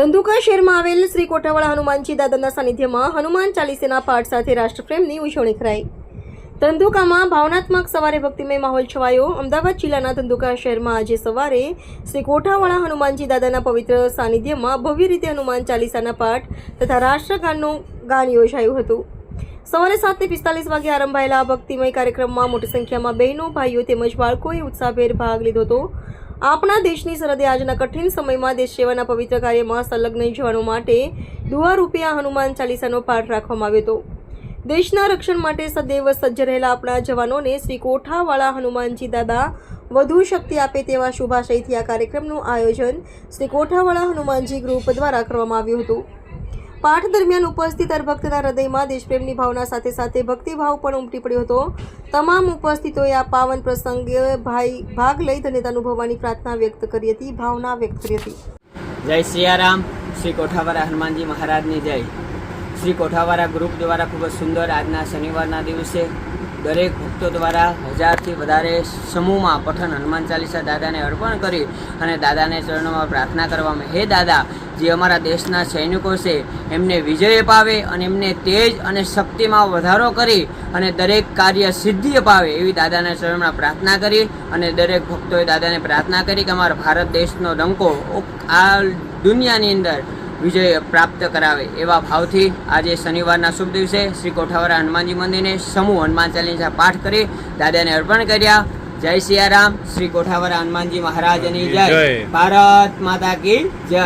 ધંધુકા શહેરમાં આવેલ શ્રી કોઠાવાળા હનુમાનજી દાદાના સાનિધ્યમાં હનુમાન ચાલીસાના પાઠ સાથે રાષ્ટ્રપ્રેમની ઉજવણી કરાઈ। ધંધુકામાં ભાવનાત્મક સવારે ભક્તિમય માહોલ છવાયો। અમદાવાદ જિલ્લાના ધંધુકા શહેરમાં આજે સવારે શ્રી કોઠાવાળા હનુમાનજી દાદાના પવિત્ર સાનિધ્યમાં ભવ્ય રીતે હનુમાન ચાલીસાના પાઠ તથા રાષ્ટ્રગાનનું ગાન યોજાયું હતું। સવારે 7:45 વાગે આરંભાયેલા ભક્તિમય કાર્યક્રમમાં મોટી સંખ્યામાં બહેનો, ભાઈઓ તેમજ બાળકોએ ઉત્સાહભેર ભાગ લીધો હતો। આપણા દેશની સરહદે આજના કઠિન સમયમાં દેશ સેવાના પવિત્ર કાર્યમાં સંલગ્ન જવાનો માટે દુઆ રૂપે આ હનુમાન ચાલીસાનો પાઠ રાખવામાં આવ્યો હતો। દેશના રક્ષણ માટે સદૈવ સજ્જ રહેલા આપણા જવાનોને શ્રી કોઠાવાળા હનુમાનજી દાદા વધુ શક્તિ આપે તેવા શુભાશયથી આ કાર્યક્રમનું આયોજન શ્રી કોઠાવાળા હનુમાનજી ગ્રુપ દ્વારા કરવામાં આવ્યું હતું। પાઠ દરમિયાન ઉપસ્થિત હરભક્તના હૃદયમાં દેશપ્રેમની ભાવના સાથે સાથે ભક્તિભાવ પણ ઉમટી પડ્યો હતો। તમામ ઉપસ્થિતોએ આ પાવન પ્રસંગે ભાગ લઈ ધન્યતા અનુભવવાની પ્રાર્થના વ્યક્ત કરી હતી, ભાવના વ્યક્ત કરી હતી। જય સિયારામ। શ્રી કોઠાવાળા હનુમાનજી મહારાજની જય। શ્રી કોઠાવાળા ગ્રુપ દ્વારા ખૂબ જ સુંદર આજના શનિવારના દિવસે દરેક ભક્તો દ્વારા 1000થી વધારે સમૂહમાં પઠન હનુમાન ચાલીસા દાદાને અર્પણ કરી અને દાદાને ચરણોમાં પ્રાર્થના કરવામાં, હે દાદા, જે અમારા દેશના સૈનિકો છે એમને વિજય અપાવે અને એમને તેજ અને શક્તિમાં વધારો કરી અને દરેક કાર્ય સિદ્ધિ અપાવે એવી દાદાના ચરણમાં પ્રાર્થના કરી અને દરેક ભક્તોએ દાદાને પ્રાર્થના કરી કે અમારા ભારત દેશનો ડંકો આ દુનિયાની અંદર વિજય પ્રાપ્ત કરાવે એવા ભાવથી આજે શનિવારના શુભ દિવસે શ્રી કોઠાવાળા હનુમાનજી મંદિરે સમૂહ હનુમાન ચાલીસા પાઠ કરી દાદાને અર્પણ કર્યા। જય સિયારામ। શ્રી કોઠાવાળા હનુમાનજી મહારાજની જય। ભારત માતા કી જય।